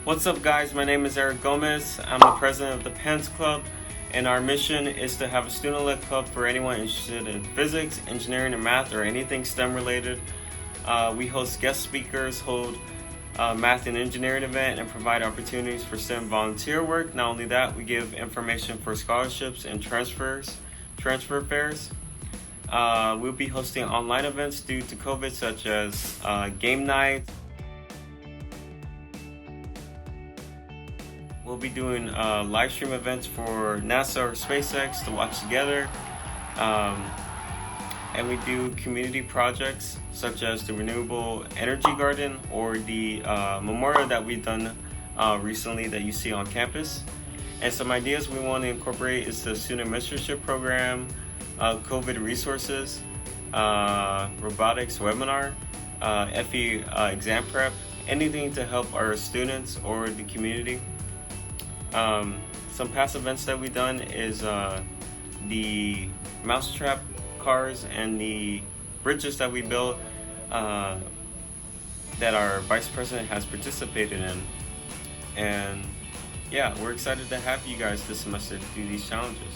What's up, guys? My name is Eric Gomez. I'm the president of the PEMS Club, and our mission is to have a student-led club for anyone interested in physics, engineering, and math, or anything STEM related. We host guest speakers, hold math and engineering event, and provide opportunities for STEM volunteer work. Not only that, we give information for scholarships and transfer fairs. We'll be hosting online events due to COVID, such as game nights. We'll be doing live stream events for NASA or SpaceX to watch together. And we do community projects such as the Renewable Energy Garden or the memorial that we've done recently that you see on campus. And some ideas we want to incorporate is the student mentorship program, COVID resources, robotics webinar, FE exam prep, anything to help our students or the community. Some past events that we've done is the mousetrap cars and the bridges that we built that our vice president has participated in. And yeah, we're excited to have you guys this semester to do these challenges.